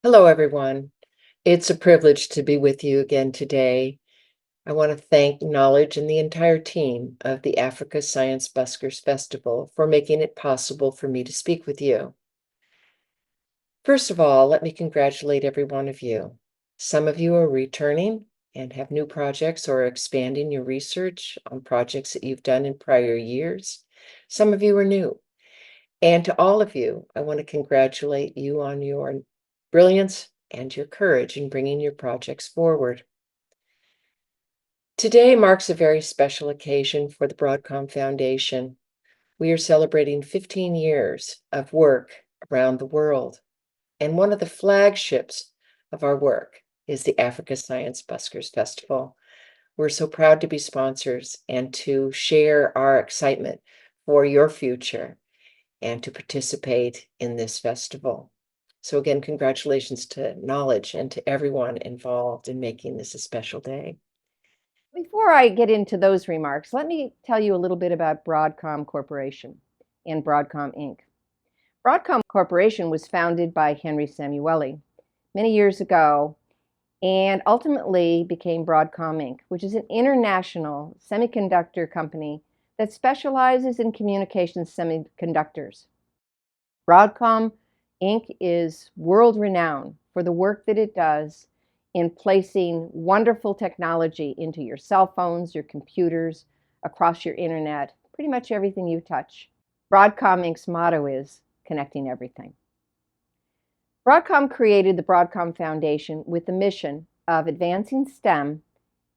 Hello, everyone. It's a privilege to be with you again today. I want to thank Knowledge and the entire team of the Africa Science Buskers Festival for making it possible for me to speak with you. First of all, let me congratulate every one of you. Some of you are returning and have new projects or expanding your research on projects that you've done in prior years. Some of you are new. And to all of you, I want to congratulate you on your brilliance and your courage in bringing your projects forward. Today marks a very special occasion for the Broadcom Foundation. We are celebrating 15 years of work around the world, and one of the flagships of our work is the Africa Science Buskers Festival. We're so proud to be sponsors and to share our excitement for your future and to participate in this festival. So again, congratulations to Knowledge and to everyone involved in making this a special day. Before I get into those remarks, let me tell you a little bit about Broadcom Corporation and Broadcom Inc. Broadcom Corporation was founded by Henry Samueli many years ago and ultimately became Broadcom Inc., which is an international semiconductor company that specializes in communications semiconductors. Broadcom Inc. is world renowned for the work that it does in placing wonderful technology into your cell phones, your computers, across your internet, pretty much everything you touch. Broadcom Inc.'s motto is connecting everything. Broadcom created the Broadcom Foundation with the mission of advancing STEM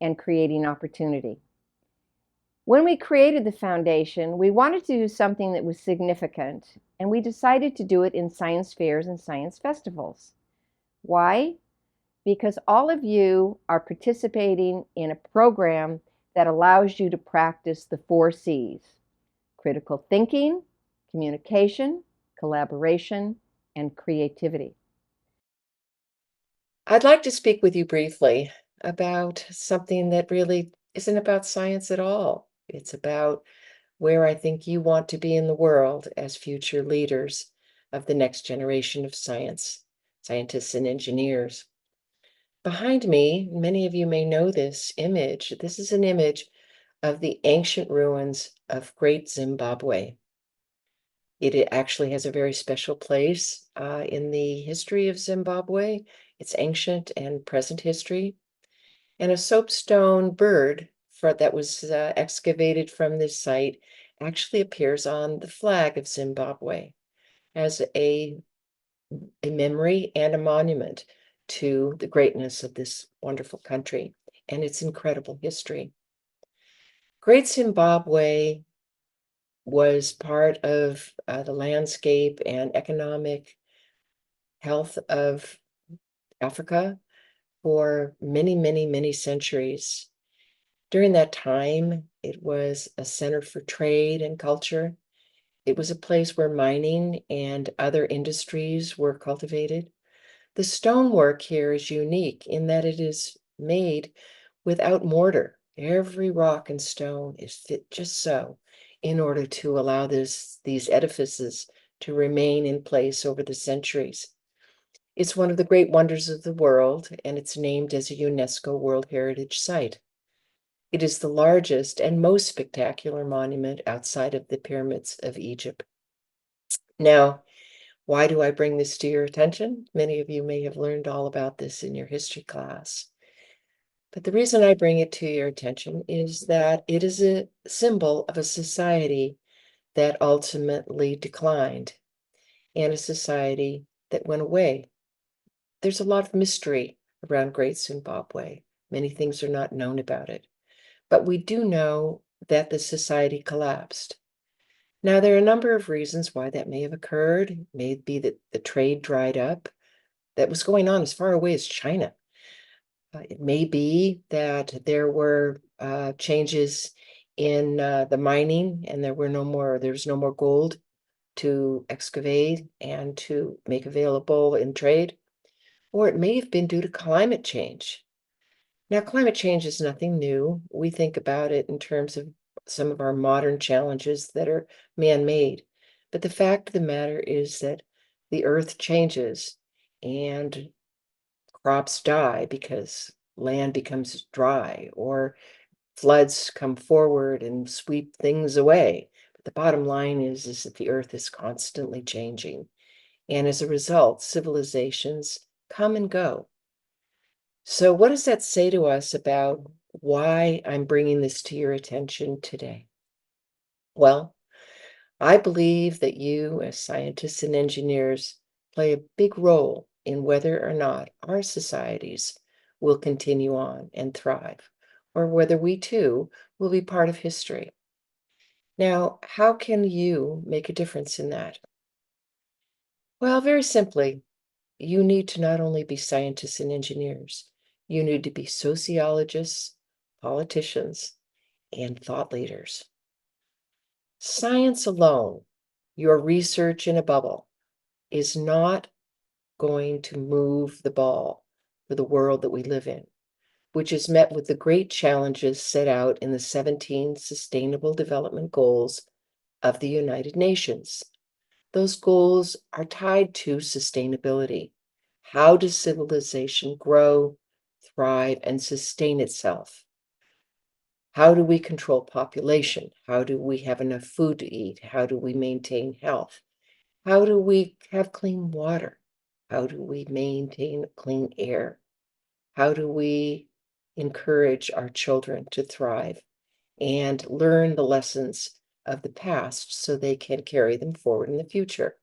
and creating opportunity. When we created the foundation, we wanted to do something that was significant, and we decided to do it in science fairs and science festivals. Why? Because all of you are participating in a program that allows you to practice the 4 C's: critical thinking, communication, collaboration, and creativity. I'd like to speak with you briefly about something that really isn't about science at all. It's about where I think you want to be in the world as future leaders of the next generation of scientists and engineers. Behind me, many of you may know this image. This is an image of the ancient ruins of Great Zimbabwe. It actually has a very special place in the history of Zimbabwe. It's ancient and present history. And a soapstone bird that was excavated from this site actually appears on the flag of Zimbabwe as a memory and a monument to the greatness of this wonderful country and its incredible history. Great Zimbabwe was part of the landscape and economic health of Africa for many, many, many centuries. During that time, it was a center for trade and culture. It was a place where mining and other industries were cultivated. The stonework here is unique in that it is made without mortar. Every rock and stone is fit just so in order to allow these edifices to remain in place over the centuries. It's one of the great wonders of the world, and it's named as a UNESCO World Heritage Site. It is the largest and most spectacular monument outside of the pyramids of Egypt. Now, why do I bring this to your attention? Many of you may have learned all about this in your history class. But the reason I bring it to your attention is that it is a symbol of a society that ultimately declined and a society that went away. There's a lot of mystery around Great Zimbabwe. Many things are not known about it. But we do know that the society collapsed. Now, there are a number of reasons why that may have occurred. It may be that the trade dried up. That was going on as far away as China. It may be that there were changes in the mining, and there was no more gold to excavate and to make available in trade. Or it may have been due to climate change. Now, climate change is nothing new. We think about it in terms of some of our modern challenges that are man-made. But the fact of the matter is that the earth changes, and crops die because land becomes dry, or floods come forward and sweep things away. But the bottom line is that the earth is constantly changing. And as a result, civilizations come and go. So, what does that say to us about why I'm bringing this to your attention today? Well, I believe that you, as scientists and engineers, play a big role in whether or not our societies will continue on and thrive, or whether we too will be part of history. Now, how can you make a difference in that? Well, very simply, you need to not only be scientists and engineers, you need to be sociologists, politicians, and thought leaders. Science alone, your research in a bubble, is not going to move the ball for the world that we live in, which is met with the great challenges set out in the 17 Sustainable Development Goals of the United Nations. Those goals are tied to sustainability. How does civilization grow, thrive, and sustain itself? How do we control population? How do we have enough food to eat? How do we maintain health? How do we have clean water? How do we maintain clean air? How do we encourage our children to thrive and learn the lessons of the past so they can carry them forward in the future?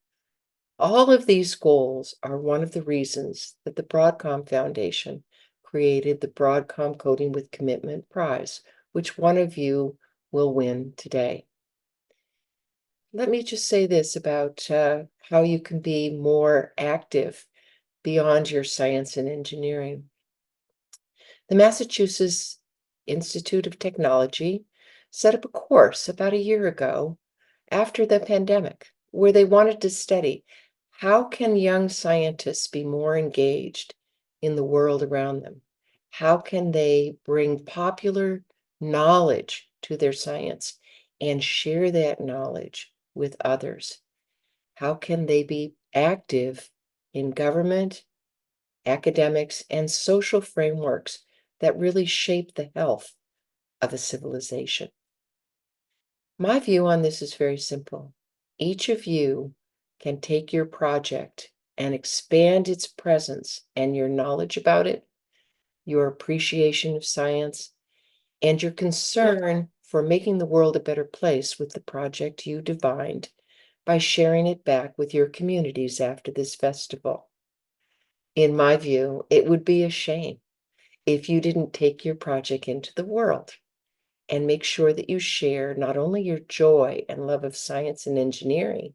All of these goals are one of the reasons that the Broadcom Foundation created the Broadcom Coding with Commitment Prize, which one of you will win today. Let me just say this about how you can be more active beyond your science and engineering. The Massachusetts Institute of Technology set up a course about a year ago after the pandemic where they wanted to study how can young scientists be more engaged in the world around them? How can they bring popular knowledge to their science and share that knowledge with others? How can they be active in government, academics, and social frameworks that really shape the health of a civilization? My view on this is very simple. Each of you can take your project and expand its presence and your knowledge about it, your appreciation of science, and your concern for making the world a better place with the project you divined by sharing it back with your communities after this festival. In my view, it would be a shame if you didn't take your project into the world and make sure that you share not only your joy and love of science and engineering,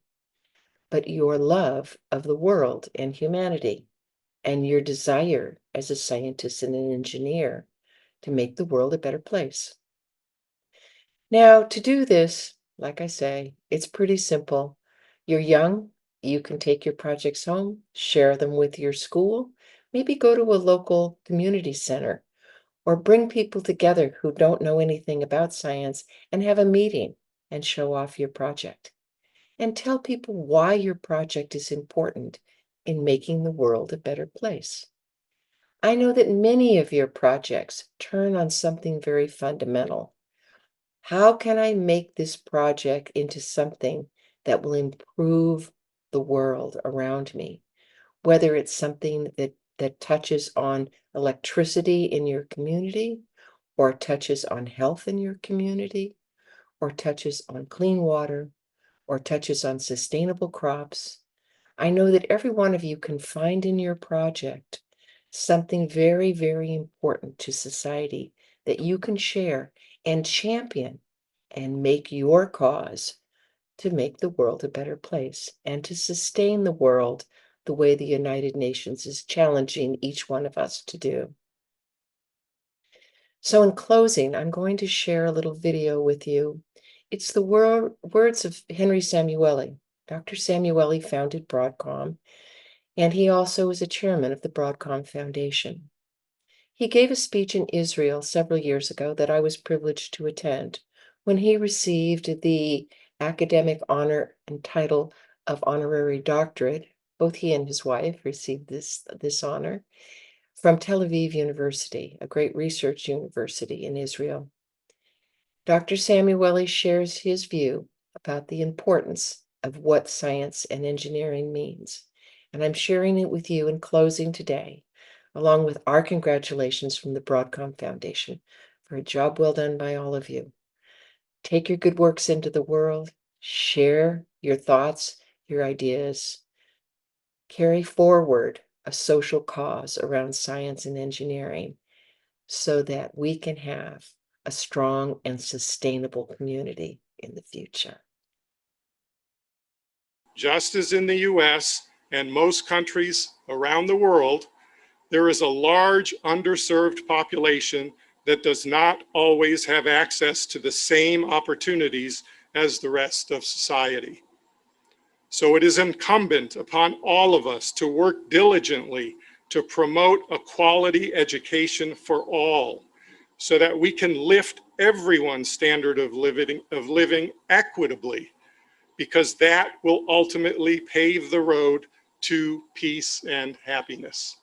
but your love of the world and humanity, and your desire as a scientist and an engineer to make the world a better place. Now, to do this, like I say, it's pretty simple. You're young, you can take your projects home, share them with your school, maybe go to a local community center, or bring people together who don't know anything about science and have a meeting and show off your project. And tell people why your project is important in making the world a better place. I know that many of your projects turn on something very fundamental. How can I make this project into something that will improve the world around me? Whether it's something that touches on electricity in your community, or touches on health in your community, or touches on clean water, or touches on sustainable crops. I know that every one of you can find in your project something very, very important to society that you can share and champion and make your cause to make the world a better place and to sustain the world the way the United Nations is challenging each one of us to do. So, in closing, I'm going to share a little video with you. It's the words of Henry Samueli. Dr. Samueli founded Broadcom, and he also is a chairman of the Broadcom Foundation. He gave a speech in Israel several years ago that I was privileged to attend when he received the academic honor and title of honorary doctorate Both he and his wife received this honor from Tel Aviv University, a great research university in Israel. Dr. Samueli shares his view about the importance of what science and engineering means, and I'm sharing it with you in closing today, along with our congratulations from the Broadcom Foundation for a job well done by all of you. Take your good works into the world, share your thoughts, your ideas, carry forward a social cause around science and engineering so that we can have a strong and sustainable community in the future. Just as in the US and most countries around the world, there is a large underserved population that does not always have access to the same opportunities as the rest of society. So it is incumbent upon all of us to work diligently to promote a quality education for all, so that we can lift everyone's standard of living equitably, because that will ultimately pave the road to peace and happiness.